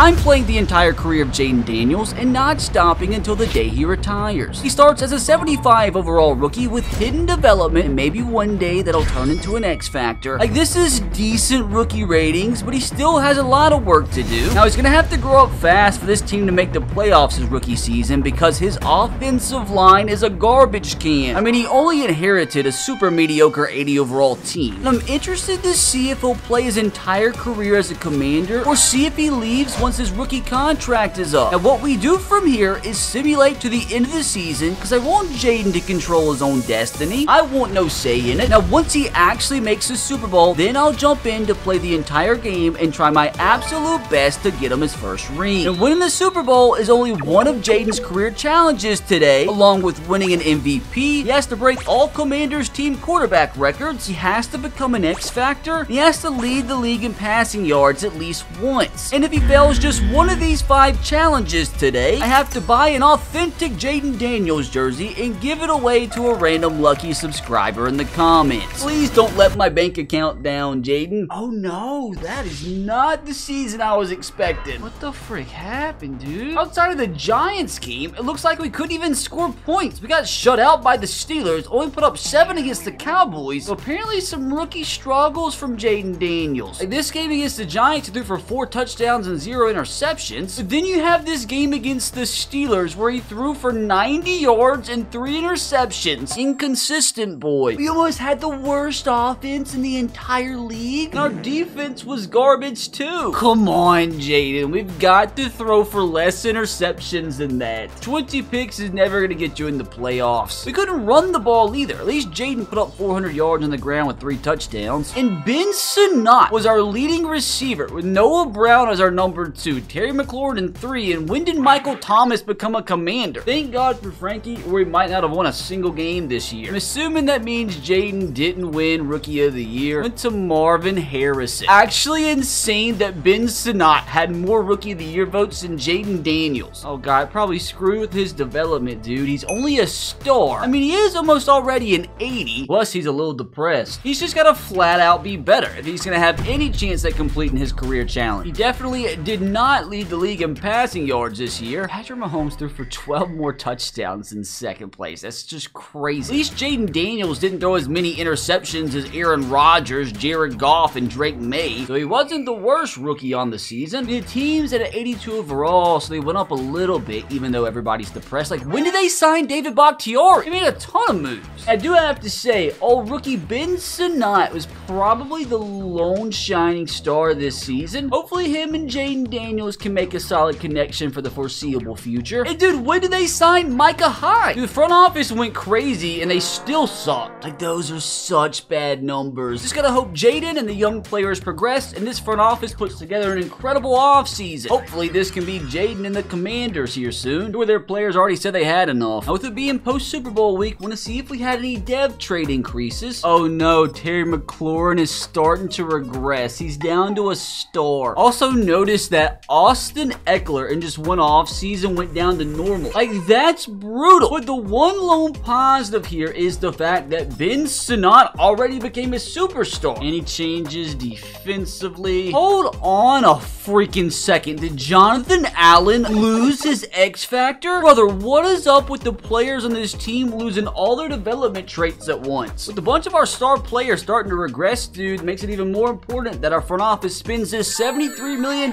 I'm playing the entire career of Jayden Daniels and not stopping until the day he retires. He starts as a 75 overall rookie with hidden development, and maybe one day that'll turn into an X Factor. Like, this is decent rookie ratings, but he still has a lot of work to do. Now, he's gonna have to grow up fast for this team to make the playoffs his rookie season because his offensive line is a garbage can. I mean, he only inherited a super mediocre 80 overall team. And I'm interested to see if he'll play his entire career as a Commander or see if he leaves once his rookie contract is up. Now, what we do from here is simulate to the end of the season because I want Jayden to control his own destiny. I want no say in it. Now, once he actually makes the Super Bowl, then I'll jump in to play the entire game and try my absolute best to get him his first ring. And winning the Super Bowl is only one of Jayden's career challenges today. Along with winning an MVP, he has to break all Commanders team quarterback records, he has to become an X Factor, he has to lead the league in passing yards at least once. And if he fails just one of these 5 challenges today, I have to buy an authentic Jayden Daniels jersey and give it away to a random lucky subscriber in the comments. Please don't let my bank account down, Jayden. Oh no, that is not the season I was expecting. What the frick happened, dude? Outside of the Giants game, it looks like we couldn't even score points. We got shut out by the Steelers, only put up 7 against the Cowboys. So apparently some rookie struggles from Jayden Daniels. Like this game against the Giants, he threw for 4 touchdowns and 0 interceptions. But then you have this game against the Steelers where he threw for 90 yards and 3 interceptions. Inconsistent boy. We almost had the worst offense in the entire league, and our defense was garbage too. Come on, Jayden. We've got to throw for less interceptions than that. 20 picks is never going to get you in the playoffs. We couldn't run the ball either. At least Jayden put up 400 yards on the ground with 3 touchdowns. And Ben Sinnott was our leading receiver with Noah Brown as our number 2, Terry McLaurin in 3, and when did Michael Thomas become a Commander? Thank God for Frankie, or he might not have won a single game this year. I'm assuming that means Jayden didn't win Rookie of the Year. Went to Marvin Harrison. Actually insane that Ben Sinnott had more Rookie of the Year votes than Jayden Daniels. Oh god, probably screwed with his development, dude. He's only a star. I mean, he is almost already an 80. Plus, he's a little depressed. He's just gotta flat out be better if he's gonna have any chance at completing his career challenge. He definitely did not lead the league in passing yards this year. Patrick Mahomes threw for 12 more touchdowns in 2nd place. That's just crazy. At least Jayden Daniels didn't throw as many interceptions as Aaron Rodgers, Jared Goff, and Drake May, so he wasn't the worst rookie on the season. The team's at an 82 overall, so they went up a little bit, even though everybody's depressed. Like, when did they sign David Bakhtiari? He made a ton of moves. I do have to say, all rookie Ben Sinnott was probably the lone shining star this season. Hopefully him and Jayden Daniels can make a solid connection for the foreseeable future. And dude, when did they sign Micah Hyde? Dude, the front office went crazy and they still sucked. Like, those are such bad numbers. Just gotta hope Jayden and the young players progress and this front office puts together an incredible offseason. Hopefully this can be Jayden and the Commanders here soon, where their players already said they had enough. Now, with it being post Super Bowl week, want to see if we had any dev trade increases. Oh no, Terry McLaurin is starting to regress. He's down to a star. Also notice that Austin Eckler in just one off season went down to normal. Like, that's brutal. But the one lone positive here is the fact that Ben Sinnott already became a superstar. Any changes defensively? Hold on a freaking second. Did Jonathan Allen lose his X Factor? Brother, what is up with the players on this team losing all their development traits at once? With a bunch of our star players starting to regress, dude, makes it even more important that our front office spends this $73 million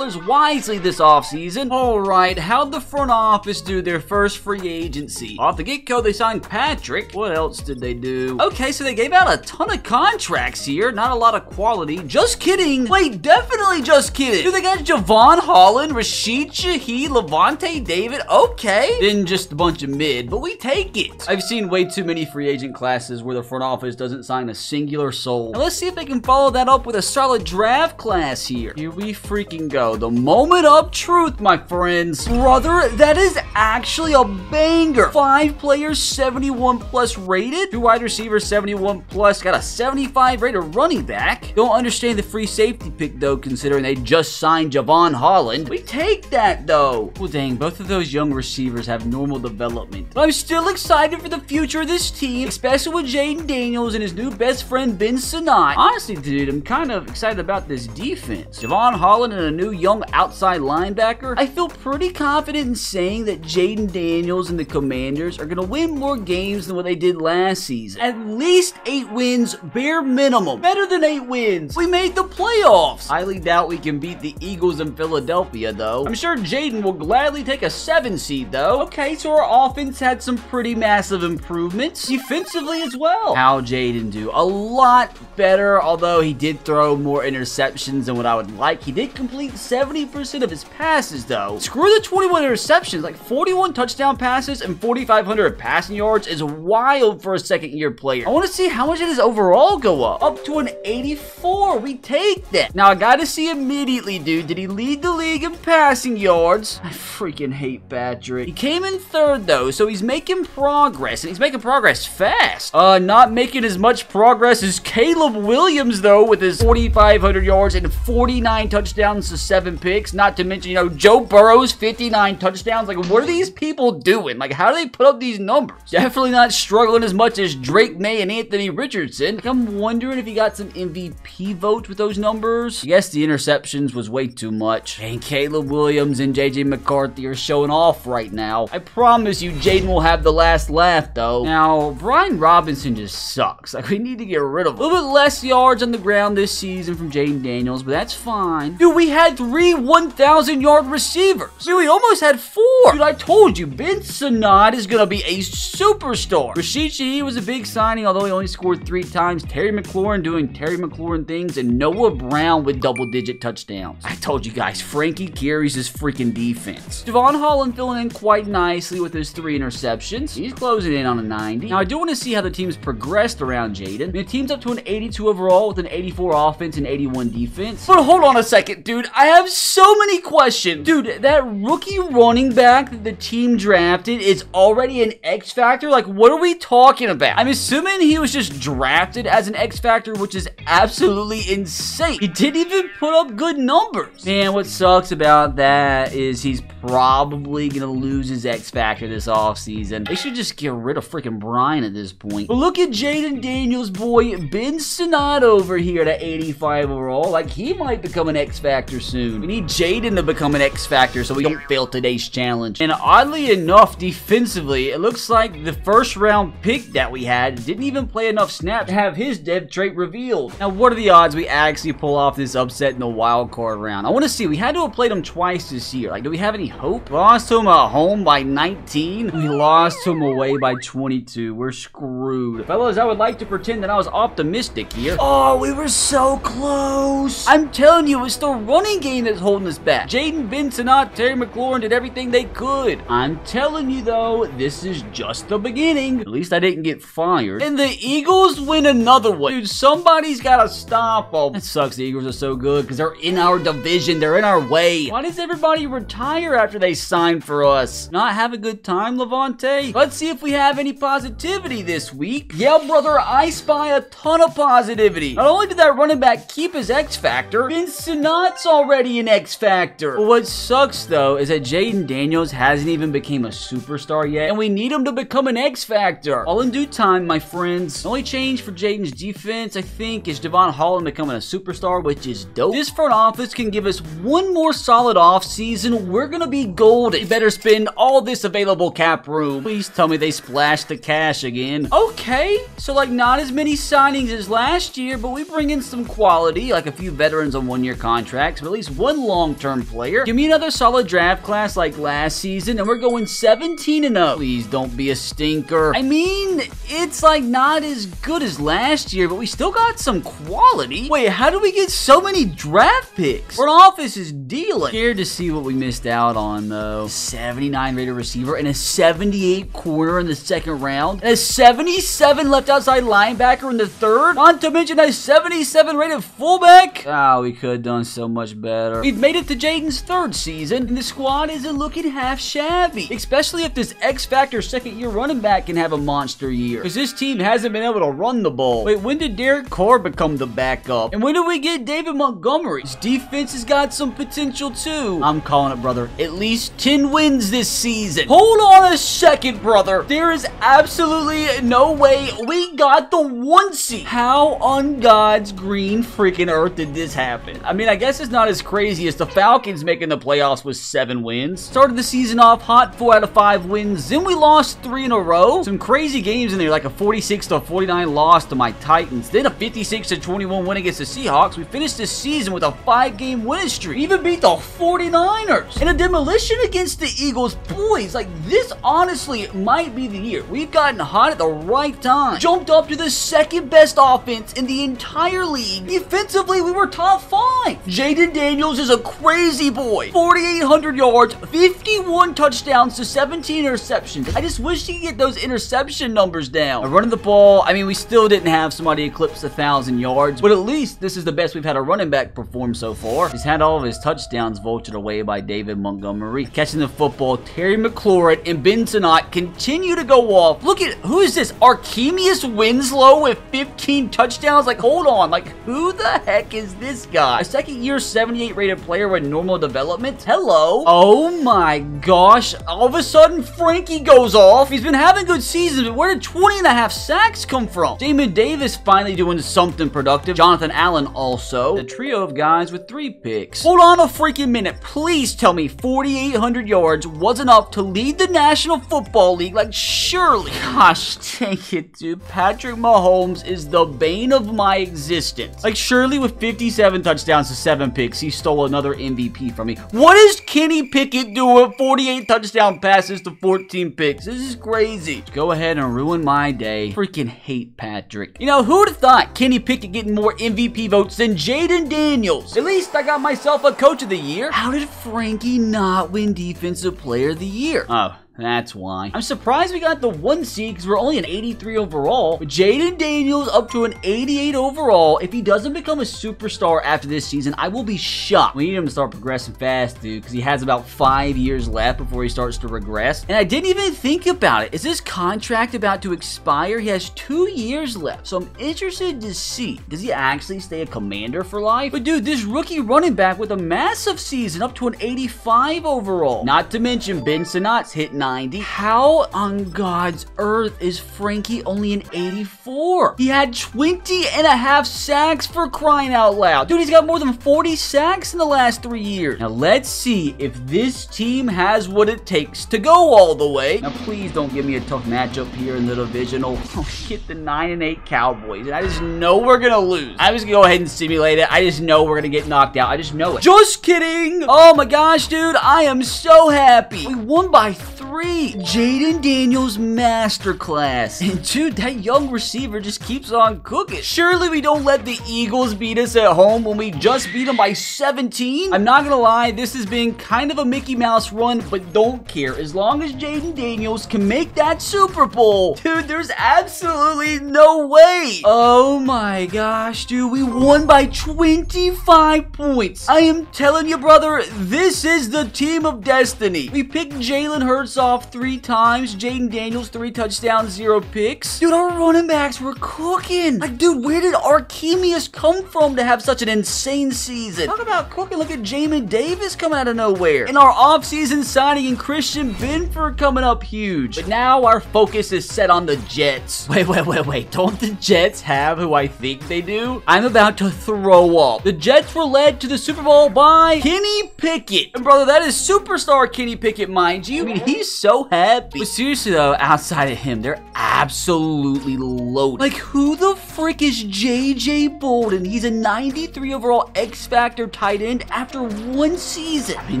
wisely this offseason. Alright, how'd the front office do their first free agency? Off the get-go, they signed Patrick. What else did they do? Okay, so they gave out a ton of contracts here. Not a lot of quality. Just kidding. Wait, definitely just kidding. Dude, they got Javon Holland, Rashid Shaheed, Levante David. Okay. Then just a bunch of mid, but we take it. I've seen way too many free agent classes where the front office doesn't sign a singular soul. Now let's see if they can follow that up with a solid draft class here. Here we freaking go. The moment of truth, my friends. Brother, that is actually a banger. 5 players, 71 plus rated. 2 wide receivers, 71 plus. Got a 75 rated running back. Don't understand the free safety pick though, considering they just signed Javon Holland. We take that though. Well, dang, both of those young receivers have normal development. But I'm still excited for the future of this team, especially with Jayden Daniels and his new best friend Ben Sinnott. Honestly, dude, I'm kind of excited about this defense. Javon Holland and a new young young outside linebacker, I feel pretty confident in saying that Jayden Daniels and the Commanders are going to win more games than what they did last season. At least 8 wins, bare minimum. Better than 8 wins. We made the playoffs. Highly doubt we can beat the Eagles in Philadelphia, though. I'm sure Jayden will gladly take a 7 seed, though. Okay, so our offense had some pretty massive improvements. Defensively as well. How'd Jayden do? A lot better, although he did throw more interceptions than what I would like. He did complete 70% of his passes, though. Screw the 21 interceptions. Like 41 touchdown passes and 4,500 passing yards is wild for a second-year player. I want to see how much did his overall go up. Up to an 84. We take that. Now, I gotta see immediately, dude. Did he lead the league in passing yards? I freaking hate Patrick. He came in 3rd, though, so he's making progress, and he's making progress fast. Not making as much progress as Caleb Williams, though, with his 4,500 yards and 49 touchdowns to 7 picks. Not to mention, you know, Joe Burrow's 59 touchdowns. Like, what are these people doing? Like, how do they put up these numbers? Definitely not struggling as much as Drake May and Anthony Richardson. Like, I'm wondering if he got some MVP votes with those numbers. I guess the interceptions was way too much. And Caleb Williams and JJ McCarthy are showing off right now. I promise you, Jayden will have the last laugh, though. Now, Brian Robinson just sucks. Like, we need to get rid of him. A little bit less yards on the ground this season from Jayden Daniels, but that's fine. Dude, we had 3 1,000-yard receivers. Dude, we almost had 4. Dude, I told you, Ben Sinnott is gonna be a superstar. Rashid Shaheed was a big signing, although he only scored 3 times. Terry McLaurin doing Terry McLaurin things, and Noah Brown with double-digit touchdowns. I told you guys, Frankie carries his freaking defense. Devon Holland filling in quite nicely with his 3 interceptions. He's closing in on a 90. Now, I do want to see how the team's progressed around Jayden. I mean, the team's up to an 82 overall with an 84 offense and 81 defense. But hold on a second, dude. I have so many questions. Dude, that rookie running back that the team drafted is already an X Factor? Like, what are we talking about? I'm assuming he was just drafted as an X Factor, which is absolutely insane. He didn't even put up good numbers. Man, what sucks about that is he's probably gonna lose his X Factor this offseason. They should just get rid of freaking Brian at this point. But look at Jayden Daniels, boy. Ben Sinnott over here at 85 overall. Like, he might become an X Factor soon. We need Jayden to become an X Factor so we don't fail today's challenge. And oddly enough, defensively, it looks like the first round pick that we had didn't even play enough snaps to have his dev trait revealed. Now, what are the odds we actually pull off this upset in the wild card round? I want to see. We had to have played him twice this year. Like, do we have any hope? Lost to him at home by 19. We lost to him away by 22. We're screwed. Fellas, I would like to pretend that I was optimistic here. Oh, we were so close. I'm telling you, it's the running game that's holding us back. Jayden, Ben Sinnott, Terry McLaurin did everything they could. I'm telling you, though, this is just the beginning. At least I didn't get fired. And the Eagles win another one. Dude, somebody's got to stop them. That sucks. The Eagles are so good because they're in our division. They're in our way. Why does everybody retire after they sign for us? Not have a good time, Levante? Let's see if we have any positivity this week. Yeah, brother, I spy a ton of positivity. Not only did that running back keep his X Factor, Ben Sinnott's already an X Factor. But what sucks, though, is that Jayden Daniels hasn't even become a superstar yet, and we need him to become an X Factor. All in due time, my friends. The only change for Jayden's defense, I think, is Devon Holland becoming a superstar, which is dope. This front office can give us one more solid offseason. We're gonna be golden. You better spend all this available cap room. Please tell me they splashed the cash again. Okay, so like not as many signings as last year, but we bring in some quality, like a few veterans on one-year contracts, but at least one long-term player. Give me another solid draft class like last season, and we're going 17-0. Please don't be a stinker. I mean, it's like not as good as last year, but we still got some quality. Wait, how do we get so many draft picks? Front office is dealing. Scared to see what we missed out on, though. 79 rated receiver and a 78 corner in the second round, and a 77 left outside linebacker in the third, not to mention a 77 rated fullback. Ah, we could have done so much better. We've made it to Jayden's 3rd season, and the squad isn't looking half shabby, especially if this X Factor second-year running back can have a monster year, because this team hasn't been able to run the ball. Wait, when did Derek Carr become the backup? And when did we get David Montgomery? His defense has got some potential too. I'm calling it, brother. at least 10 wins this season. Hold on a second, brother. There is absolutely no way we got the 1 seed. How on God's green freaking earth did this happen? I mean, I guess it's not as crazy as the Falcons making the playoffs with 7 wins. Started the season off hot, 4 out of 5 wins. Then we lost 3 in a row. Some crazy games in there, like a 46-49 loss to my Titans. Then a 56-21 win against the Seahawks. We finished this season with a 5-game winning streak. We even beat the 49ers. And a demolition against the Eagles. Boys, like, this honestly might be the year. We've gotten hot at the right time. Jumped up to the 2nd best offense in the entire league. Defensively, we were top 5. Jayden Daniels is a crazy boy. 4,800 yards, 51 touchdowns to 17 interceptions. I just wish he could get those interception numbers down. Running the ball, I mean, we still didn't have somebody eclipse 1,000 yards, but at least this is the best we've had a running back perform so far. He's had all of his touchdowns vultured away by David Montgomery. Catching the football, Terry McLaurin and Ben Sinnott continue to go off. Look at, who is this? Archemius Winslow with 15 touchdowns? Like, hold on. Like, who the heck is this guy? A 2nd-year 78 rated player with normal development? Hello? Oh my gosh. All of a sudden, Frankie goes off. He's been having good seasons, but where did 20.5 sacks come from? Damon Davis finally doing something productive. Jonathan Allen also. The trio of guys with 3 picks. Hold on a freaking minute. Please tell me 4,800 yards was enough to lead the National Football League. Like, surely. Gosh, dang it, dude. Patrick Mahomes is the bane of my existence. Like, surely with 57 touchdowns to 7 picks, he stole another MVP from me. What is Kenny Pickett doing? 48 touchdown passes to 14 picks. This is crazy. Go ahead and ruin my day. Freaking hate Patrick. You know, who would have thought Kenny Pickett getting more MVP votes than Jayden Daniels? At least I got myself a coach of the year. How did Frankie not win defensive player of the year? Oh, that's why. I'm surprised we got the 1 seed because we're only an 83 overall. But Jayden Daniels up to an 88 overall. If he doesn't become a superstar after this season, I will be shocked. We need him to start progressing fast, dude, because he has about 5 years left before he starts to regress. And I didn't even think about it. Is this contract about to expire? He has 2 years left. So I'm interested to see, does he actually stay a Commander for life? But dude, this rookie running back with a massive season up to an 85 overall. Not to mention Ben Sinnott's hit 90. How on God's earth is Frankie only an 84? He had 20.5 sacks, for crying out loud. Dude, he's got more than 40 sacks in the last 3 years. Now, let's see if this team has what it takes to go all the way. Now, please don't give me a tough matchup here in the divisional. Oh, get the 9-8 Cowboys. And I just know we're going to lose. I'm just going to go ahead and simulate it. I just know we're going to get knocked out. I just know it. Just kidding. Oh, my gosh, dude. I am so happy. We won by 3. Jayden Daniels masterclass. And dude, that young receiver just keeps on cooking. Surely we don't let the Eagles beat us at home when we just beat them by 17? I'm not gonna lie, this has been kind of a Mickey Mouse run, but don't care. As long as Jayden Daniels can make that Super Bowl, dude, there's absolutely no way. Oh my gosh, dude, we won by 25 points. I am telling you, brother, this is the team of destiny. We picked Jalen Hurts off 3 times. Jayden Daniels, 3 touchdowns, 0 picks. Dude, our running backs were cooking. Like, dude, where did Archemius come from to have such an insane season? Talk about cooking. Look at Jamin Davis coming out of nowhere. And our offseason signing in Christian Benford coming up huge. But now our focus is set on the Jets. Wait. Don't the Jets have who I think they do? I'm about to throw up. The Jets were led to the Super Bowl by Kenny Pickett. And brother, that is superstar Kenny Pickett, mind you. I mean, he's so happy. But seriously though, outside of him, they're absolutely loaded. Like, who the frick is JJ Bolden? He's a 93 overall X Factor tight end after 1 season. I mean,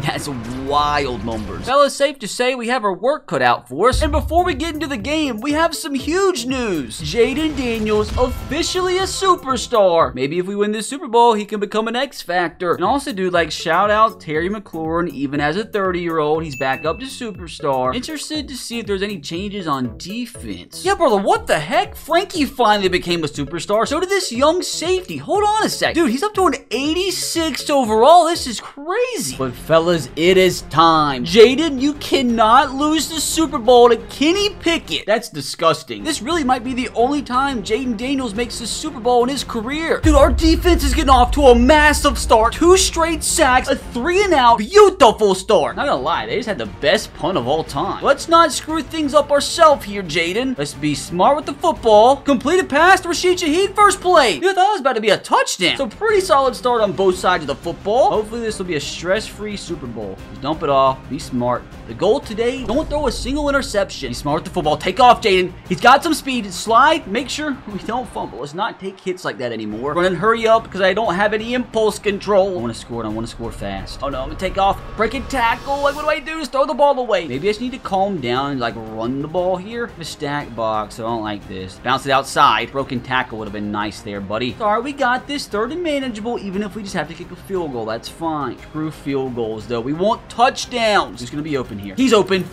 that's wild numbers. Fellas, safe to say we have our work cut out for us. And before we get into the game, we have some huge news. Jayden Daniels officially a superstar. Maybe if we win this Super Bowl, he can become an X Factor. And also, dude, like, shout out Terry McLaurin. Even as a 30-year-old, he's back up to superstar. superstar. Interested to see if there's any changes on defense. Yeah, brother, what the heck? Frankie finally became a superstar. So did this young safety. Hold on a sec. Dude, he's up to an 86 overall. This is crazy. But fellas, it is time. Jayden, you cannot lose the Super Bowl to Kenny Pickett. That's disgusting. This really might be the only time Jayden Daniels makes the Super Bowl in his career. Dude, our defense is getting off to a massive start. 2 straight sacks, a 3-and-out, beautiful start. Not gonna lie, they just had the best punt of all time. Let's not screw things up ourselves here, Jayden. Let's be smart with the football. Completed pass to Rashid Shaheed first play. Dude, I thought it was about to be a touchdown. So pretty solid start on both sides of the football. Hopefully this will be a stress-free Super Bowl. Just dump it off. Be smart. The goal today, don't throw a single interception. Be smart with the football. Take off, Jayden. He's got some speed. Slide. Make sure we don't fumble. Let's not take hits like that anymore. Run and hurry up because I don't have any impulse control. I want to score and I want to score fast. Oh no, I'm going to take off. Break and tackle. Like, what do I do? Just throw the ball away. Maybe I just need to calm down and like run the ball here. The stack box. I don't like this. Bounce it outside. Broken tackle would have been nice there, buddy. Sorry, we got this. Third and manageable. Even if we just have to kick a field goal, that's fine. Screw field goals though. We want touchdowns. He's going to be open here. He's open.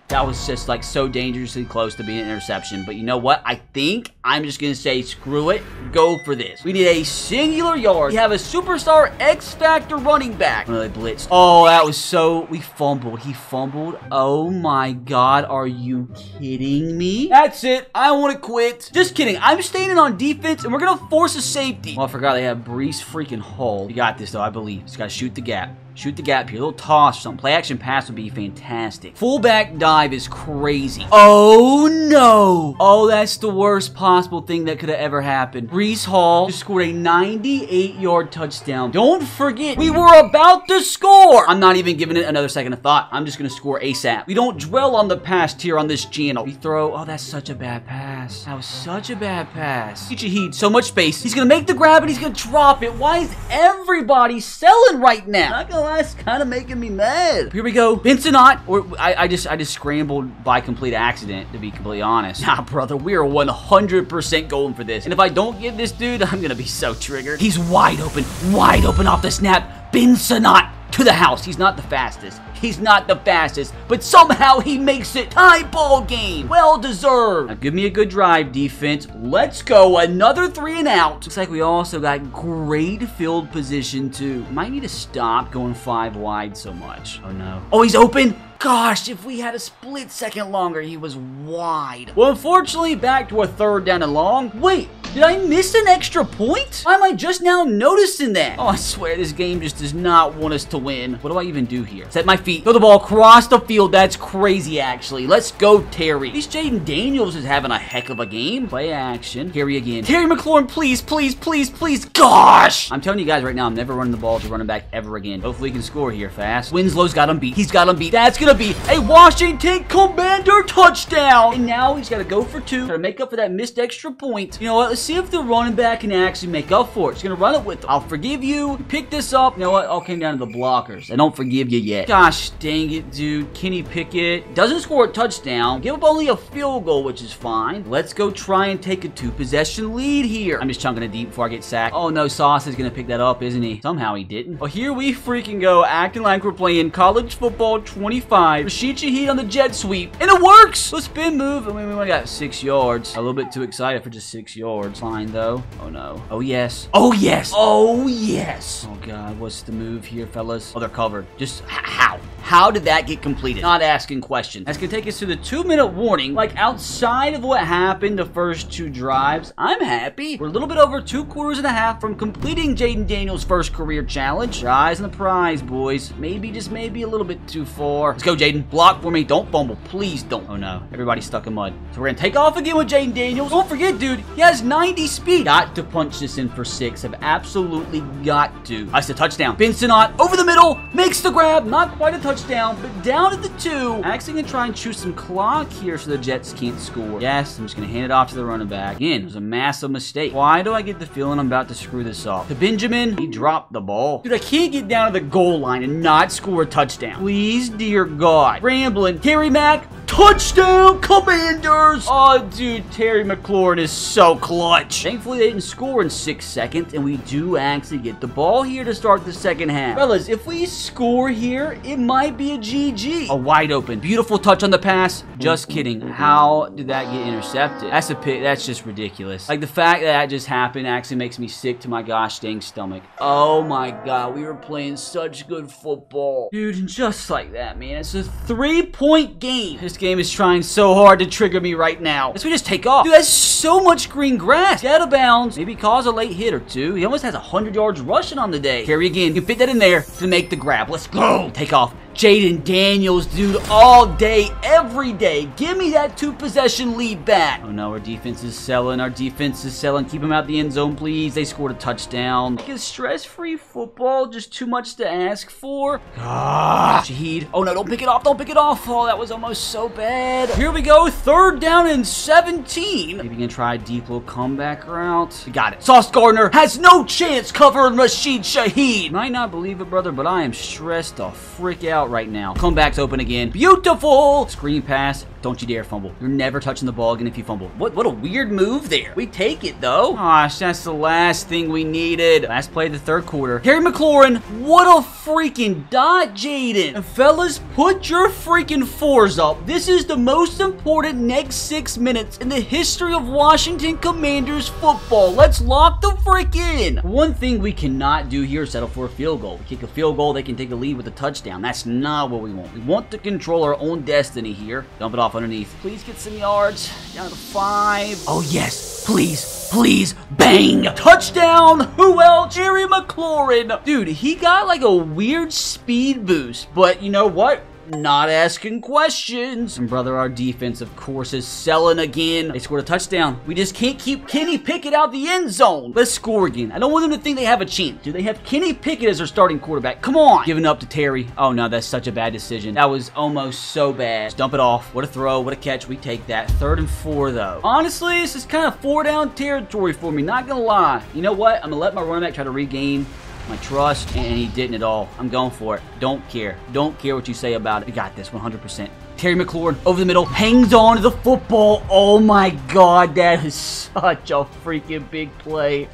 That was just like so dangerously close to being an interception. But you know what? I think I'm just going to say screw it. Go for this. We need a singular yard. We have a superstar X-Factor running back. Really blitzed. Oh, that was so... We fumbled. He fumbled. Oh my God. Are you kidding me? That's it. I want to quit. Just kidding. I'm staying in on defense and we're going to force a safety. Oh, I forgot they have Breece freaking Hall. You got this though, I believe. Just got to shoot the gap. Shoot the gap here. A little toss or something. Play action pass would be fantastic. Fullback dive is crazy. Oh, no. Oh, that's the worst possible thing that could have ever happened. Breece Hall just scored a 98-yard touchdown. Don't forget, we were about to score. I'm not even giving it another second of thought. I'm just going to score ASAP. We don't dwell on the past here on this channel. We throw. Oh, that's such a bad pass. That was such a bad pass. Heat, so much space. He's going to make the grab and he's going to drop it. Why is everybody selling right now? Not gonna lie, it's kind of making me mad. Here we go. Bensonot. Or I just scrambled by complete accident, to be completely honest. Nah, brother, we are 100% going for this. And if I don't get this dude, I'm gonna be so triggered. He's wide open off the snap. Bensonot to the house. He's not the fastest. He's not the fastest, but somehow he makes it. Tie ball game. Well deserved. Now give me a good drive, defense. Let's go. Another 3-and-out. Looks like we also got great field position too. Might need to stop going 5 wide so much. Oh no. Oh, he's open. Gosh, if we had a split second longer, he was wide. Well, unfortunately, back to a 3rd down and long. Wait, did I miss an extra point? Why am I just now noticing that? Oh, I swear this game just does not want us to win. What do I even do here? Set my feet. Throw the ball across the field. That's crazy, actually. Let's go, Terry. At least Jayden Daniels is having a heck of a game. Play action. Terry again. Terry McLaurin, please, please, please, please. Gosh! I'm telling you guys right now, I'm never running the ball to running back ever again. Hopefully, he can score here fast. Winslow's got him beat. He's got him beat. That's gonna be a Washington Commander touchdown. And now he's got to go for 2. Got to make up for that missed extra point. You know what? Let's see if the running back can actually make up for it. He's going to run it with him. I'll forgive you. Pick this up. You know what? All came down to the blockers. I don't forgive you yet. Gosh dang it, dude. Kenny Pickett doesn't score a touchdown. Give up only a field goal, which is fine. Let's go try and take a 2-possession lead here. I'm just chunking it deep before I get sacked. Oh no, Sauce is going to pick that up, isn't he? Somehow he didn't. Well, here we freaking go, acting like we're playing college football 25. Rashid Shaheed on the jet sweep. And it works! Let's spin move. I mean, we only got 6 yards. A little bit too excited for just 6 yards. Fine, though. Oh, no. Oh, yes. Oh, yes. Oh, yes. Oh, God. What's the move here, fellas? Oh, they're covered. Just how? How did that get completed? Not asking questions. That's going to take us to the 2-minute warning. Like, outside of what happened the first 2 drives, I'm happy. We're a little bit over 2 quarters and a half from completing Jayden Daniels' first career challenge. Your eyes on the prize, boys. Maybe, just maybe a little bit too far. Let's go, Jayden. Block for me. Don't fumble. Please don't. Oh, no. Everybody's stuck in mud. So we're going to take off again with Jayden Daniels. Don't forget, dude, he has 90 speed. Got to punch this in for 6. Have absolutely got to. That's a touchdown. Bensonot over the middle. Makes the grab. Not quite a touchdown, but down at the 2. Actually going to try and chew some clock here so the Jets can't score. Yes, I'm just going to hand it off to the running back. Again, it was a massive mistake. Why do I get the feeling I'm about to screw this up? To Benjamin, he dropped the ball. Dude, I can't get down to the goal line and not score a touchdown. Please, dear God. Rambling. Carry Mack. Touchdown, Commanders! Oh, dude, Terry McLaurin is so clutch. Thankfully, they didn't score in 6 seconds, and we do actually get the ball here to start the second half. Fellas, if we score here, it might be a GG. A wide open. Beautiful touch on the pass. Just kidding. How did that get intercepted? That's a pick. That's just ridiculous. Like, the fact that just happened actually makes me sick to my gosh dang stomach. Oh my god, we were playing such good football. Dude, just like that, man. It's a 3-point game. This game is trying so hard to trigger me right now. Let's just take off. Dude, that's so much green grass. Get out of bounds. Maybe cause a late hit or two. He almost has 100 yards rushing on the day. Carry again. You can fit that in there to make the grab. Let's go. Take off. Jayden Daniels, dude, all day, every day. Give me that 2-possession lead back. Oh no, our defense is selling. Our defense is selling. Keep them out the end zone, please. They scored a touchdown. Like, is stress-free football just too much to ask for? Shaheed. Oh no, don't pick it off. Don't pick it off. Oh, that was almost so bad. Here we go. 3rd down and 17. Maybe gonna try a deep little comeback route. We got it. Sauce Gardner has no chance covering Rashid Shaheed. Might not believe it, brother, but I am stressed the frick out right now. Comeback's open again. Beautiful! Screen pass. Don't you dare fumble. You're never touching the ball again if you fumble. What a weird move there. We take it, though. Gosh, that's the last thing we needed. Last play of the 3rd quarter. Terry McLaurin, what a freaking dot, Jayden. And fellas, put your freaking 4s up. This is the most important next 6 minutes in the history of Washington Commanders football. Let's lock the frick in. One thing we cannot do here is settle for a field goal. We kick a field goal, they can take a lead with a touchdown. That's not what we want. We want to control our own destiny here. Dump it off underneath. Please get some yards. Down to 5. Oh, yes. Please. Please. Bang. Touchdown. Who else? Terry McLaurin. Dude, he got like a weird speed boost, but you know what? Not asking questions. And brother, our defense, of course, is selling again. They scored a touchdown. We just can't keep Kenny Pickett out the end zone. Let's score again. I don't want them to think they have a chance. Do they have Kenny Pickett as their starting quarterback? Come on. Giving up to Terry. Oh, no, that's such a bad decision. That was almost so bad. Just dump it off. What a throw. What a catch. We take that. 3rd and 4, though. Honestly, this is kind of 4-down territory for me. Not gonna lie. You know what? I'm gonna let my running back try to regain my trust, and he didn't at all. I'm going for it. Don't care. Don't care what you say about it. We got this 100%. Terry McLaurin over the middle, hangs on to the football. Oh my god, that is such a freaking big play.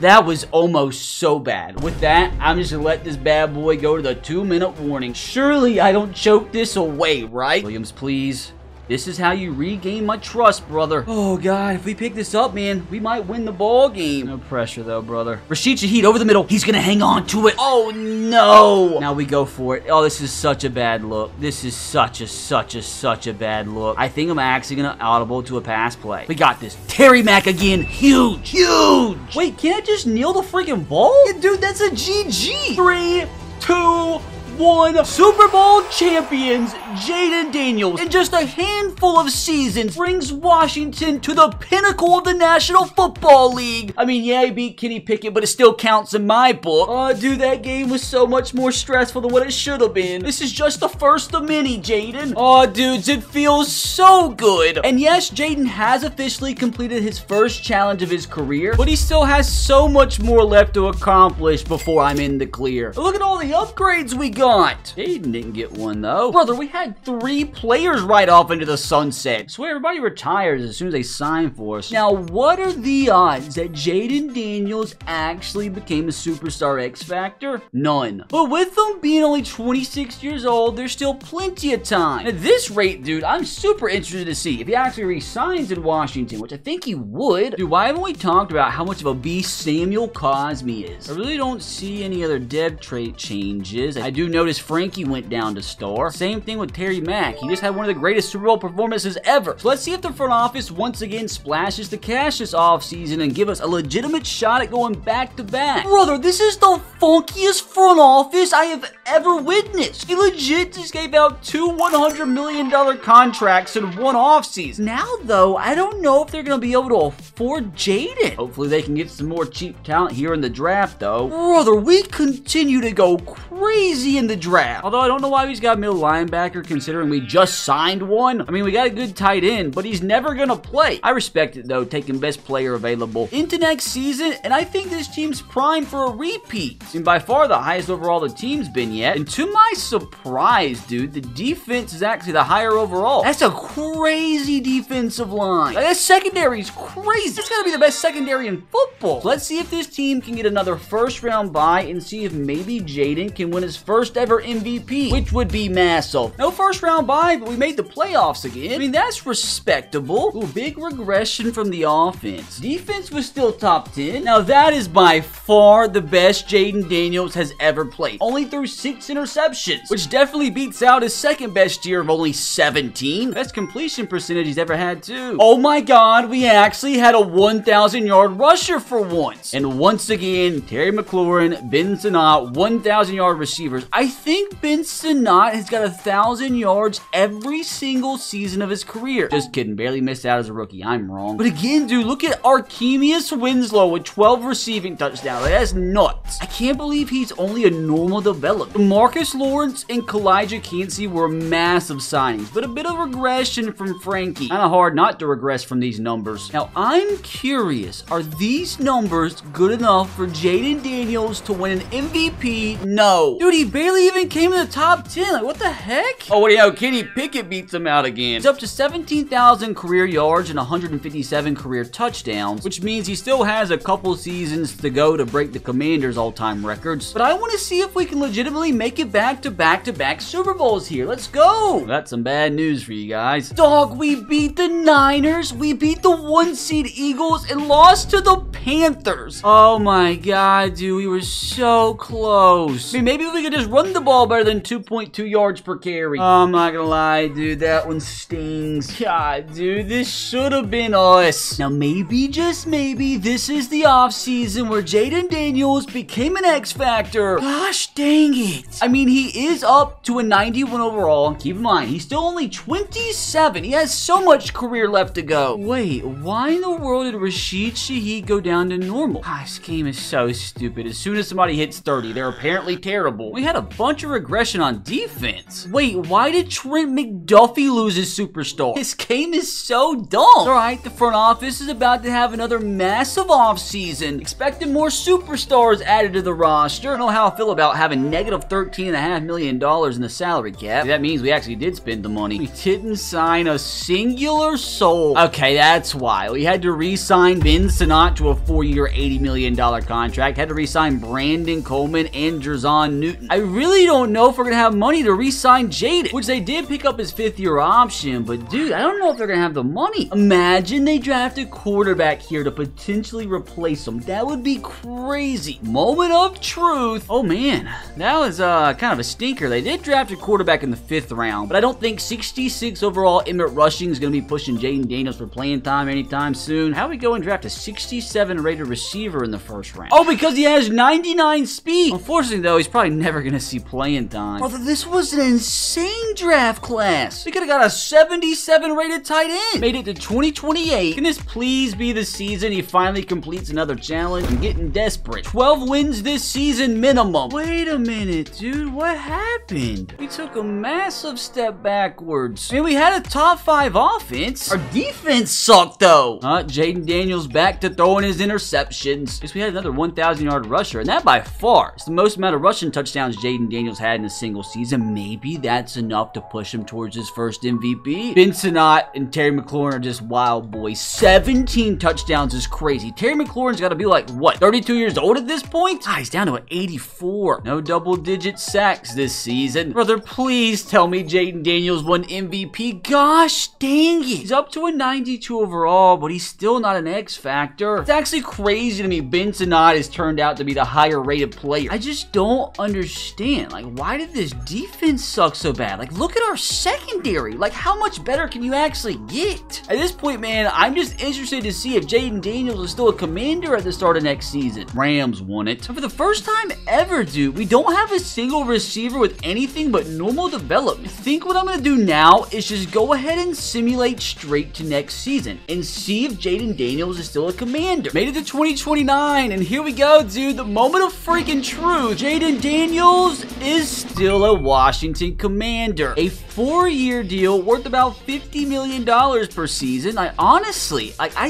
That was almost so bad. With that, I'm just gonna let this bad boy go to the 2-minute warning. Surely I don't choke this away, right? Williams, please. This is how you regain my trust, brother. Oh, God. If we pick this up, man, we might win the ball game. No pressure, though, brother. Rashid Shaheed over the middle. He's going to hang on to it. Oh, no. Now we go for it. Oh, this is such a bad look. This is such a bad look. I think I'm actually going to audible to a pass play. We got this. Terry Mack again. Huge. Huge. Wait, can't I just kneel the freaking ball? Yeah, dude, that's a GG. 3, 2, 1. Super Bowl champions Jayden Daniels in just a handful of seasons brings Washington to the pinnacle of the National Football League. I mean, yeah, he beat Kenny Pickett, but it still counts in my book. Oh, dude, that game was so much more stressful than what it should have been. This is just the first of many, Jayden. Oh, dudes, it feels so good. And yes, Jayden has officially completed his first challenge of his career, but he still has so much more left to accomplish before I'm in the clear. Look at all the upgrades we got. Jayden didn't get one, though. Brother, we had 3 players right off into the sunset. I swear everybody retires as soon as they sign for us. Now, what are the odds that Jayden Daniels actually became a superstar X Factor? None. But with him being only 26 years old, there's still plenty of time. At this rate, dude, I'm super interested to see if he actually resigns in Washington, which I think he would. Dude, why haven't we talked about how much of a beast Samuel Cosmi is? I really don't see any other dev trait changes. I do notice Frankie went down to star. Same thing with Terry Mack. He just had one of the greatest Super Bowl performances ever. So let's see if the front office once again splashes the cash this offseason and give us a legitimate shot at going back-to-back. Brother, this is the funkiest front office I have ever witnessed. He legit just gave out 2 $100 million contracts in one offseason. Now, though, I don't know if they're going to be able to afford Jayden. Hopefully, they can get some more cheap talent here in the draft, though. Brother, we continue to go crazy in the draft. Although I don't know why he's got middle linebacker considering we just signed one. I mean, we got a good tight end, but he's never gonna play. I respect it though, taking best player available into next season, and I think this team's primed for a repeat. I mean, by far the highest overall the team's been yet. And to my surprise, dude, the defense is actually the higher overall. That's a crazy defensive line. Like, that secondary is crazy. It's gotta be the best secondary in football. So let's see if this team can get another first round bye and see if maybe Jayden can win his first ever MVP, which would be massive. No first round bye, but we made the playoffs again. I mean, that's respectable. Ooh, big regression from the offense. Defense was still top 10. Now that is by far the best Jayden Daniels has ever played. Only threw 6 interceptions, which definitely beats out his second best year of only 17. Best completion percentage he's ever had too. Oh my god, we actually had a 1,000-yard rusher for once. And once again, Terry McLaurin, Ben Sinnott, 1,000-yard receivers. I think Ben Sinnott has got 1,000 yards every single season of his career. Just kidding, barely missed out as a rookie. I'm wrong. But again, dude, look at Archemius Winslow with 12 receiving touchdowns. Like, that's nuts. I can't believe he's only a normal development. Marcus Lawrence and Kalijah Kancey were massive signings, but a bit of regression from Frankie. Kind of hard not to regress from these numbers. Now, I'm curious, are these numbers good enough for Jayden Daniels to win an MVP? No. Dude, he barely even came in the top 10. Like, what the heck? Oh, what do you know? Kenny Pickett beats him out again. He's up to 17,000 career yards and 157 career touchdowns, which means he still has a couple seasons to go to break the Commanders' all-time records. But I want to see if we can legitimately make it back to back-to-back Super Bowls here. Let's go. That's some bad news for you guys. Dog, we beat the Niners, we beat the 1-seed Eagles, and lost to the Panthers. Oh my god, dude, we were so close. I mean, maybe we could just run the ball better than 2.2 yards per carry. Oh, I'm not gonna lie, dude, that one stings. God, dude, this should have been us. Now, maybe, just maybe, this is the offseason where Jayden Daniels became an X Factor. Gosh dang it. I mean, he is up to a 91 overall. Keep in mind, he's still only 27. He has so much career left to go. Wait, why in the world did Rashid Shaheed go down to normal? Gosh, this game is so stupid. As soon as somebody hits 30, they're apparently terrible. We had a bunch of regression on defense. Wait, why did Trent McDuffie lose his superstar? This game is so dumb. Alright, the front office is about to have another massive offseason. Expecting more superstars added to the roster. I don't know how I feel about having negative $13.5 million in the salary cap. That means we actually did spend the money. We didn't sign a singular soul. Okay, that's why. We had to re-sign Ben Sinnott to a 4-year, $80 million contract. Had to re-sign Brandon Coleman and Jerzon Newton. I really don't know if we're going to have money to re-sign Jayden, which they did pick up his 5th-year option, but dude, I don't know if they're going to have the money. Imagine they draft a quarterback here to potentially replace him. That would be crazy. Moment of truth. Oh man, that was kind of a stinker. They did draft a quarterback in the 5th round, but I don't think 66 overall Emmett Rushing is going to be pushing Jayden Daniels for playing time anytime soon. How we go and draft a 67 rated receiver in the 1st round? Oh, because he has 99 speed. Unfortunately, though, he's probably never going to see playing time. Brother, this was an insane draft class. We could have got a 77 rated tight end. Made it to 2028. Can this please be the season he finally completes another challenge? I'm getting desperate. 12 wins this season minimum. Wait a minute, dude. What happened? We took a massive step backwards. I mean, we had a top 5 offense. Our defense sucked, though. Jayden Daniels back to throwing his interceptions. Guess we had another 1,000-yard rusher, and that by far is the most amount of rushing touchdowns Jayden Daniels had in a single season. Maybe that's enough to push him towards his first MVP. Ben Sinnott and Terry McLaurin are just wild boys. 17 touchdowns is crazy. Terry McLaurin's got to be like, what, 32 years old at this point? He's down to an 84. No double-digit sacks this season. Brother, please tell me Jayden Daniels won MVP. Gosh dang it. He's up to a 92 overall, but he's still not an X Factor. It's actually crazy to me Ben Sinnott has turned out to be the higher-rated player. I just don't understand. Like, why did this defense suck so bad? Like, look at our secondary. Like, how much better can you actually get? At this point, man, I'm just interested to see if Jayden Daniels is still a Commander at the start of next season. Rams won it. And for the first time ever, dude, we don't have a single receiver with anything but normal development. I think what I'm going to do now is just go ahead and simulate straight to next season and see if Jayden Daniels is still a Commander. Made it to 2029, and here we go, dude. The moment of freaking truth. Jayden Daniels Daniels is still a Washington Commander. A 4-year deal worth about $50 million per season. I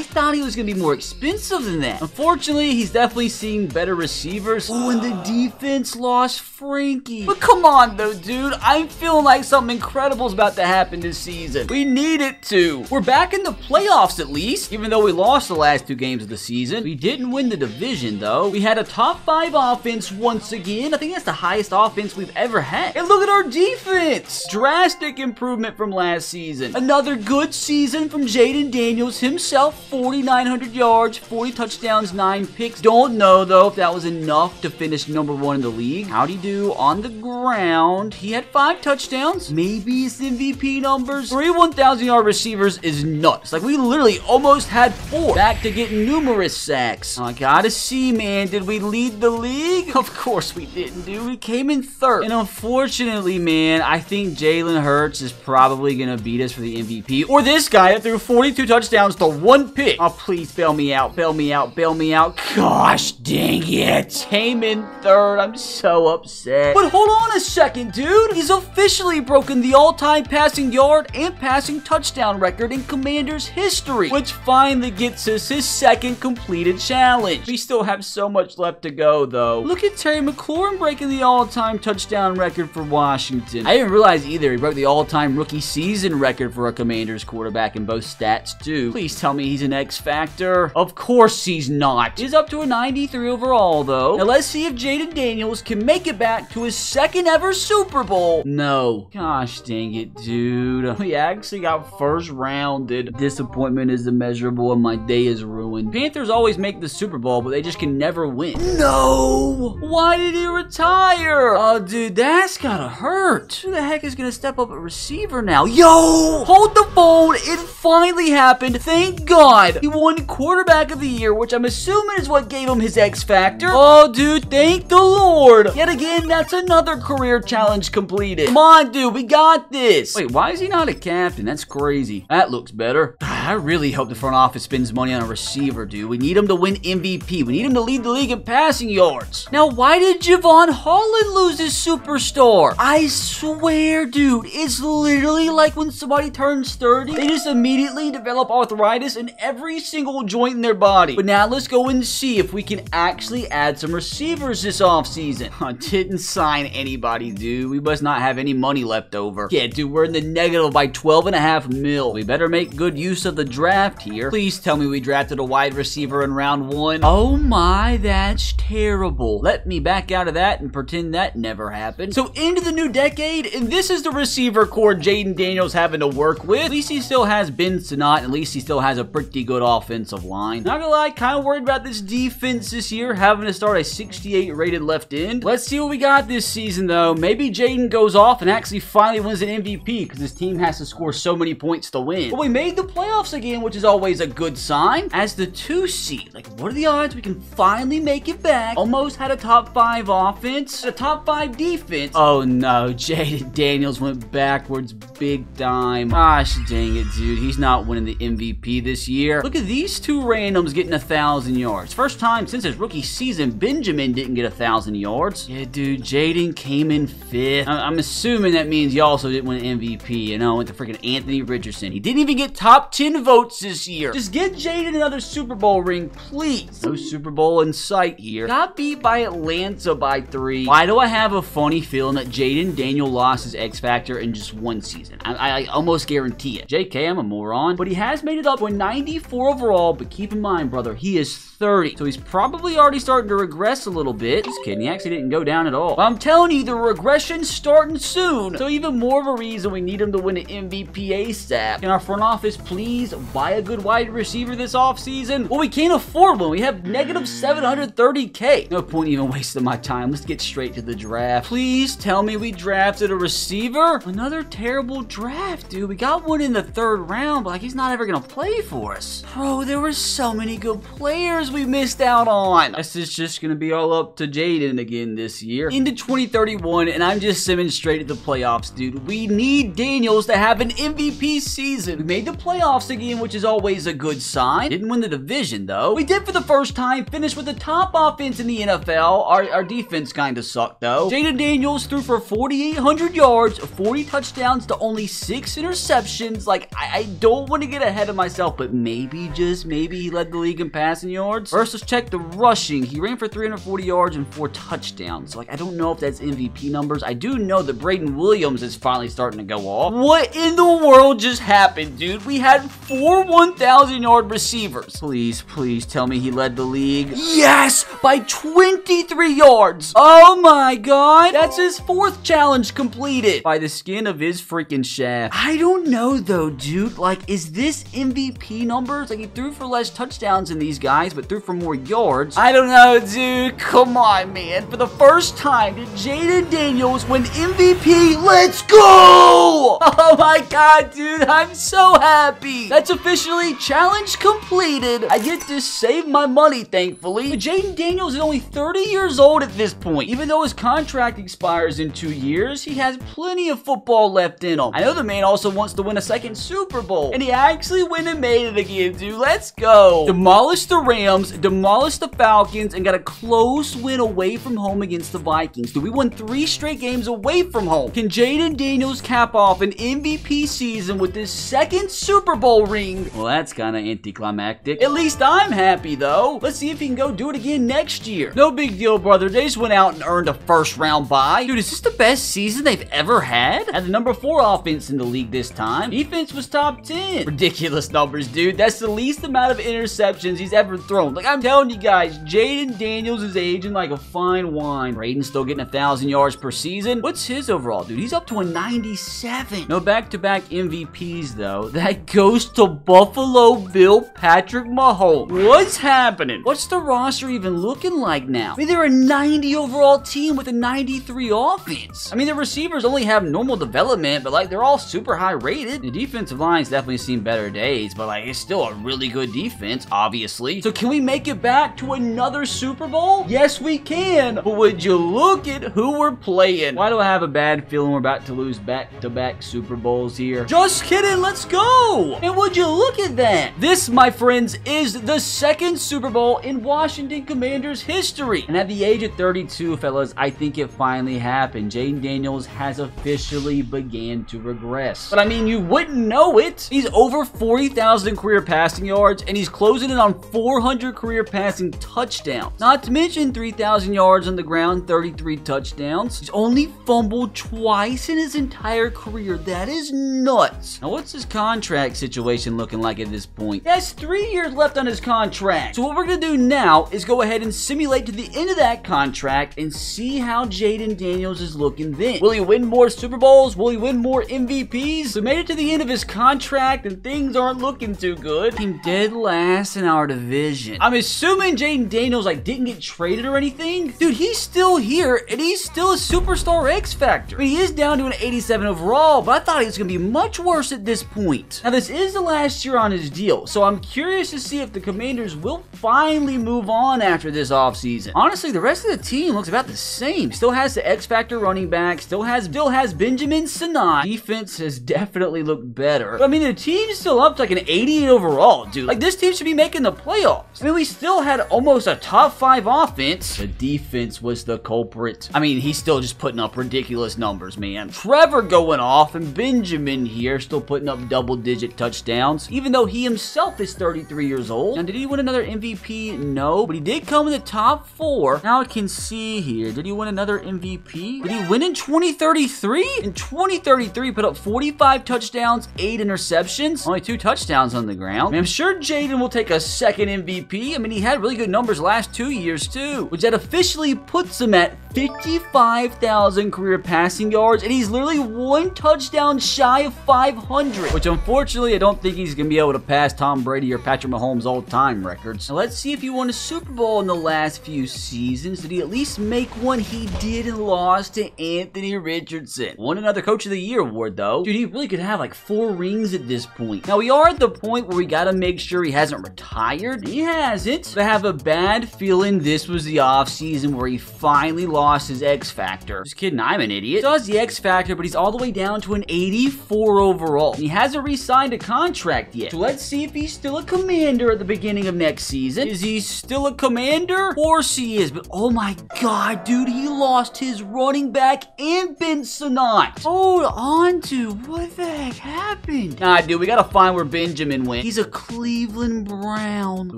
thought he was going to be more expensive than that. Unfortunately, he's definitely seeing better receivers. Oh, and the defense lost Frankie. But come on, though, dude. I'm feeling like something incredible is about to happen this season. We need it to. We're back in the playoffs, at least, even though we lost the last 2 games of the season. We didn't win the division, though. We had a top 5 offense once again. I think that's the highest offense we've ever had. And look at our defense. Drastic improvement from last season. Another good season from Jayden Daniels himself. 4,900 yards, 40 touchdowns, 9 picks. Don't know, though, if that was enough to finish #1 in the league. How'd he do on the ground? He had 5 touchdowns. Maybe his MVP numbers. 3 1,000-yard receivers is nuts. Like, we literally almost had 4. Back to getting numerous sacks. I gotta see, man. Did we lead the league? Of course we didn't, dude. We came in 3rd. And unfortunately, man, I think Jalen Hurts is probably gonna beat us for the MVP. Or this guy that threw 42 touchdowns to 1 pick. Oh, please bail me out. Bail me out. Bail me out. Gosh dang it. Came in 3rd. I'm so upset. But hold on a second, dude. He's officially broken the all-time passing yard and passing touchdown record in Commanders history, which finally gets us his 2nd completed challenge. We still have so much left to go, though. Look at Terry McLaurin breaking the all-time touchdown record for Washington. I didn't realize either he broke the all-time rookie season record for a Commanders quarterback in both stats, too. Please tell me he's an X factor. Of course he's not. He's up to a 93 overall, though. Now let's see if Jayden Daniels can make it back to his 2nd ever Super Bowl. No. Gosh dang it, dude. We actually got 1st rounded. Disappointment is immeasurable and my day is ruined. Panthers always make the Super Bowl, but they just can never win. No! Why did he retire? Oh, dude, that's gotta hurt. Who the heck is gonna step up at receiver now? Yo! Hold the phone. It finally happened. Thank God. He won quarterback of the year, which I'm assuming is what gave him his X factor. Oh, dude, thank the Lord. Yet again, that's another career challenge completed. Come on, dude, we got this. Wait, why is he not a captain? That's crazy. That looks better. I really hope the front office spends money on a receiver, dude. We need him to win MVP. We need him to lead the league in passing yards. Now, why did Javon Holland lose his superstar? I swear, dude, it's literally like when somebody turns 30, they just immediately develop arthritis in every single joint in their body. But now let's go and see if we can actually add some receivers this offseason. I didn't sign anybody, dude. We must not have any money left over. Yeah, dude, we're in the negative by 12.5 mil. We better make good use of the draft here. Please tell me we drafted a wide receiver in round 1. Oh my, that's terrible. Let me back out of that and pretend that never happened. So into the new decade, and this is the receiver core Jayden Daniels having to work with. At least he still has Ben Sinnott. At least he still has a pretty good offensive line. Not gonna lie, kind of worried about this defense this year, having to start a 68 rated left end. Let's see what we got this season, though. Maybe Jayden goes off and actually finally wins an MVP because his team has to score so many points to win. But we made the playoffs again, which is always a good sign. As the 2 seed, like, what are the odds we can finally make it back? Almost had a top 5 offense, a top 5 defense. Oh no, Jayden Daniels went backwards big time. Gosh dang it, dude. He's not winning the MVP this year. Look at these 2 randoms getting 1,000 yards. First time since his rookie season, Benjamin didn't get 1,000 yards. Yeah, dude, Jayden came in 5th. I'm assuming that means he also didn't win an MVP. You know, went to freaking Anthony Richardson. He didn't even get top 10 votes this year. Just get Jayden another Super Bowl ring, please. No Super Bowl in sight here. Got beat by Atlanta by 3. Why do I have a funny feeling that Jayden Daniel lost his X Factor in just 1 season? I almost guarantee it. JK, I'm a moron. But he has made it up to a 94 overall, but keep in mind, brother, he is 30. So he's probably already starting to regress a little bit. Just kidding, he actually didn't go down at all. But I'm telling you, the regression's starting soon. So even more of a reason we need him to win an MVP ASAP. Can our front office please buy a good wide receiver this offseason? Well, we can't afford one. We have negative 730K. No point even wasting my time. Let's get straight to the draft. Please tell me we drafted a receiver. Another terrible draft, dude. We got one in the 3rd round, but like he's not ever gonna play for us. Bro, there were so many good players we missed out on. This is just gonna be all up to Jayden again this year. Into 2031, and I'm just simming straight to the playoffs, dude. We need Daniels to have an MVP season. We made the playoffs again, which is always a good sign. Didn't win the division, though. We did, for the first time, finish with the top offense in the NFL. Our defense kind of sucked, though. Jayden Daniels threw for 4,800 yards, 40 touchdowns to only 6 interceptions. Like, I don't want to get ahead of myself, but maybe, just maybe, he led the league in passing yards. First, let's check the rushing. He ran for 340 yards and 4 touchdowns. So, like, I don't know if that's MVP numbers. I do know that Braden Williams is finally starting to go off. What in the world just happened, dude? We had 4 1,000-yard receivers. Please, please tell me he led the league. Yes! By 23 yards. Oh my god. That's his 4th challenge completed by the skin of his freaking shaft. I don't know, though, dude. Like, is this MVP numbers? Like, he threw for less touchdowns than these guys, but threw for more yards. I don't know, dude. Come on, man. For the first time, did Jayden Daniels win MVP? Let's go! Oh my god, dude. I'm so happy. That's officially challenge completed. I get to save my money, thankfully. But Jayden Daniels is only 30 years old at this point. Even though his contract expires in 2 years, he has plenty of football left in him. I know the man also wants to win a 2nd Super Bowl, and he actually went and made it again, dude. Let's go. Demolished the Rams, demolished the Falcons, and got a close win away from home against the Vikings. Dude, we won 3 straight games away from home. Can Jayden Daniels cap off an MVP season with his 2nd Super Bowl ring? Well, that's kind of anticlimactic. At least I'm happy, though. Let's see if he can go do it again next year. No big deal, brother. They just went out and earned a 1st round bye. Dude, is this the best season they've ever had? Had the number 4 offense in the league this time. Defense was top 10. Ridiculous numbers, dude. That's the least amount of interceptions he's ever thrown. Like, I'm telling you guys, Jayden Daniels is aging like a fine wine. Braden's still getting 1,000 yards per season. What's his overall, dude? He's up to a 97. No back-to-back MVPs, though. That goes to Buffalo Bill Patrick Mahomes. What's happening? What's the roster even looking like now? I mean, they're a 90 overall team with a 93 offense. I mean, the receivers only have normal development, but, like, they're all super high rated. The defensive line's definitely seen better days, but, like, it's still a really good defense, obviously. So can we make it back to another Super Bowl? Yes, we can. But would you look at who we're playing? Why do I have a bad feeling we're about to lose back-to-back Super Bowls here? Just kidding. Let's go. And would you look at that? This, my friends, is the 2nd Super Bowl in Washington Commanders history. And at the age of 32, fellas, I think it finally happened. Jayden Daniels has officially began to regress. But I mean, you wouldn't know it. He's over 40,000 career passing yards, and he's closing in on 400 career passing touchdowns. Not to mention 3,000 yards on the ground, 33 touchdowns. He's only fumbled twice in his entire career. That is nuts. Now, what's his contract situation looking like at this point? He has 3 years left on his contract. So what we're going to do now is go ahead and simulate to the end of that contract and see how Jayden Daniels is looking then. Will he win more Super Bowls? Will he win more MVPs? We made it to the end of his contract and things aren't looking too good. Came dead last in our division. I'm assuming Jayden Daniels like didn't get traded or anything. Dude, he's still here and he's still a superstar X Factor. I mean, he is down to an 87 overall, but I thought he was going to be much worse at this point. Now, this is the last year on his deal, so I'm curious to see if the Commanders will finally move on after this offseason. Honestly, the rest of the team looks about the same. Still has the X Factor running back, still has Benjamin Sinai. Defense has definitely looked better. But I mean, the team's still up to like an 88 overall, dude. Like, this team should be making the playoffs. I mean, we still had almost a top 5 offense. The defense was the culprit. I mean, he's still just putting up ridiculous numbers, man. Trevor going off and Benjamin here still putting up double-digit touchdowns, even though he himself is 33 years old. Now, did he win another MVP? No, but he did come in the top 4. Now I can see here. Did he win another MVP? Did he win in 2033? In 2033, put up 45 touchdowns, 8 interceptions, only 2 touchdowns on the ground. I mean, I'm sure Jayden will take a 2nd MVP. I mean, he had really good numbers the last 2 years too, which that officially puts him at 55,000 career passing yards, and he's literally 1 touchdown shy of 500, which unfortunately I don't think he's gonna be able to pass Tom Brady or Patrick Mahomes' all-time records. Now let's see if he won a Super Bowl in the last few seasons. Did he at least make one? He did and lost to Anthony Richardson. Won another Coach of the Year award though. Dude, he really could have like 4 rings at this point. Now we are at the point where we gotta make sure he hasn't retired. He hasn't, but I have a bad feeling this was the offseason where he finally lost his X Factor. Just kidding, I'm an idiot. He still has the X Factor, but he's all the way down down to an 84 overall. He hasn't re-signed a contract yet. So let's see if he's still a Commander at the beginning of next season. Is he still a Commander? Of course he is, but oh my god, dude, he lost his running back and Ben Sinnott. Hold on to what the heck happened? Nah, dude, we gotta find where Benjamin went. He's a Cleveland Brown. It'll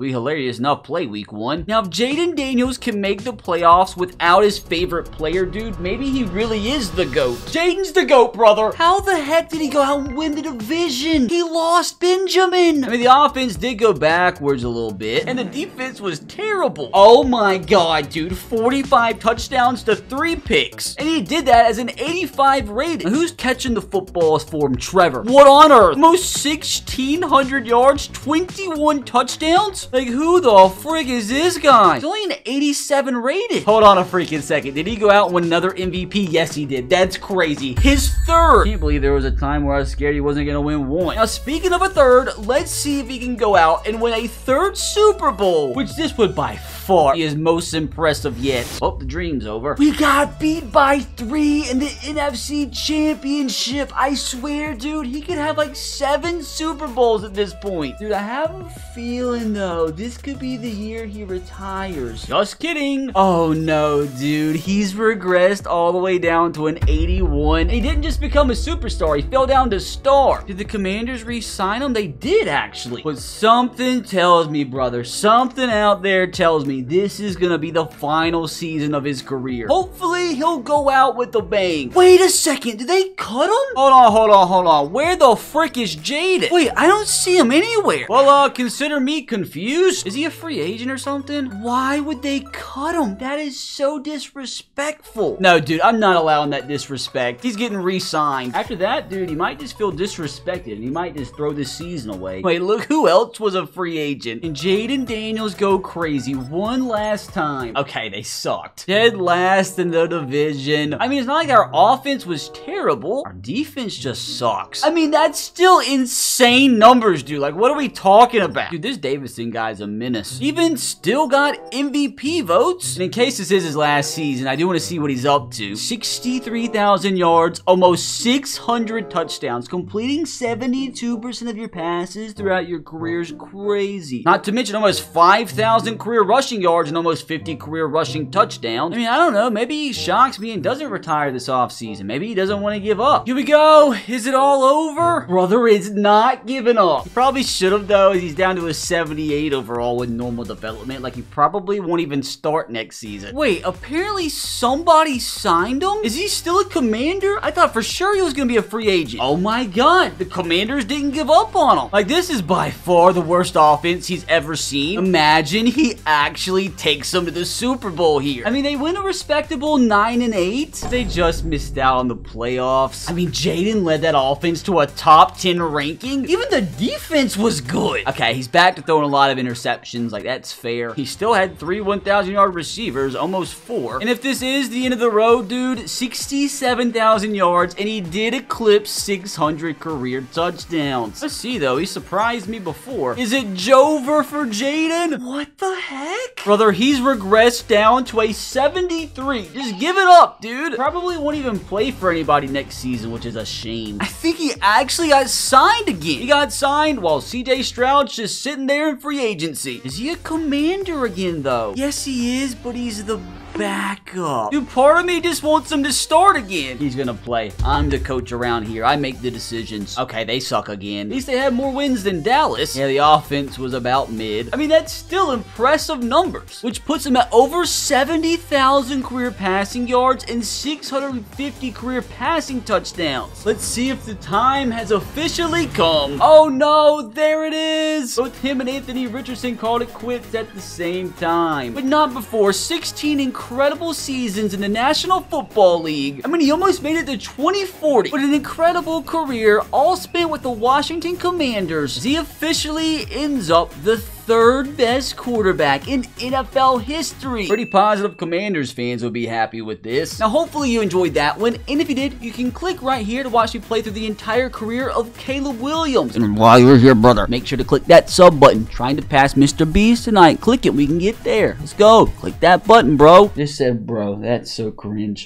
be hilarious enough play week 1. Now, if Jayden Daniels can make the playoffs without his favorite player, dude, maybe he really is the GOAT. Jayden's the GOAT, brother. How the heck did he go out and win the division? He lost Benjamin. I mean, the offense did go backwards a little bit, and the defense was terrible. Oh my god, dude. 45 touchdowns to 3 picks. And he did that as an 85 rating. Now, who's catching the footballs for him? Trevor. What on earth? Almost 1,600 yards, 21 touchdowns? Like, who the frig is this guy? He's only an 87 rated. Hold on a freaking second. Did he go out and win another MVP? Yes, he did. That's crazy. His third. Can't believe there was a time where I was scared he wasn't going to win one. Now, speaking of a third, let's see if he can go out and win a third Super Bowl, which this would by far be his most impressive yet. Oh, the dream's over. We got beat by 3 in the NFC Championship. I swear, dude, he could have like 7 Super Bowls at this point. Dude, I have a feeling, though, this could be the year he retires. Just kidding. Oh, no, dude. He's regressed all the way down to an 81. He didn't just become a superstar. He fell down to star. Did the Commanders re-sign him? They did, actually. But something tells me, brother, something out there tells me this is gonna be the final season of his career. Hopefully, he'll go out with a bang. Wait a second. Did they cut him? Hold on. Where the frick is Jayden? Wait, I don't see him anywhere. Well, consider me confused. Is he a free agent or something? Why would they cut him? That is so disrespectful. No, dude, I'm not allowing that disrespect. He's getting re-signed. After that, dude, he might just feel disrespected and he might just throw this season away. Wait, look who else was a free agent. And Jayden Daniels go crazy one last time. Okay, they sucked. Dead last in the division. I mean, it's not like our offense was terrible. Our defense just sucks. I mean, that's still insane numbers, dude. Like, what are we talking about? Dude, this Davison guy's a menace. Even still got MVP votes. And in case this is his last season, I do want to see what he's up to. 63,000 yards, almost 600 touchdowns, completing 72% of your passes throughout your career is crazy. Not to mention almost 5,000 career rushing yards and almost 50 career rushing touchdowns. I mean, I don't know. Maybe he shocks me and doesn't retire this offseason. Maybe he doesn't want to give up. Here we go. Is it all over? Brother is not giving up. He probably should have, though, as he's down to a 78 overall with normal development. Like, he probably won't even start next season. Wait, apparently somebody signed him? Is he still a Commander? I thought for sure he was going to be a free agent. Oh my god. The Commanders didn't give up on him. Like, this is by far the worst offense he's ever seen. Imagine he actually takes them to the Super Bowl here. I mean, they win a respectable 9-8. They just missed out on the playoffs. I mean, Jayden led that offense to a top 10 ranking. Even the defense was good. Okay, he's back to throwing a lot of interceptions. Like, that's fair. He still had 3 1,000-yard receivers, almost 4. And if this is the end of the road, dude, 67,000 yards, and he did eclipse 600 career touchdowns. Let's see, though. He surprised me before. Is it Jover for Jayden? What the heck? Brother, he's regressed down to a 73. Just give it up, dude. Probably won't even play for anybody next season, which is a shame. I think he actually got signed again. He got signed while CJ Stroud's just sitting there in free agency. Is he a Commander again, though? Yes, he is, but he's the backup. Dude, part of me just wants him to start again. He's gonna play. I'm the coach around here. I make the decisions. Okay, they suck again. At least they had more wins than Dallas. Yeah, the offense was about mid. I mean, that's still impressive numbers, which puts him at over 70,000 career passing yards and 650 career passing touchdowns. Let's see if the time has officially come. Oh no, there it is. Both him and Anthony Richardson called it quits at the same time, but not before 16 incredible seasons in the National Football League. I mean, he almost made it to 2040, but an incredible career all spent with the Washington Commanders. He officially ends up the third best quarterback in NFL history. Pretty positive Commanders fans will be happy with this. Now, hopefully you enjoyed that one, and if you did, you can click right here to watch me play through the entire career of Caleb Williams. And while you're here, brother, make sure to click that sub button. Trying to pass Mr. Beast tonight. Click it, we can get there. Let's go. Click that button, bro. Just said bro. That's so cringe.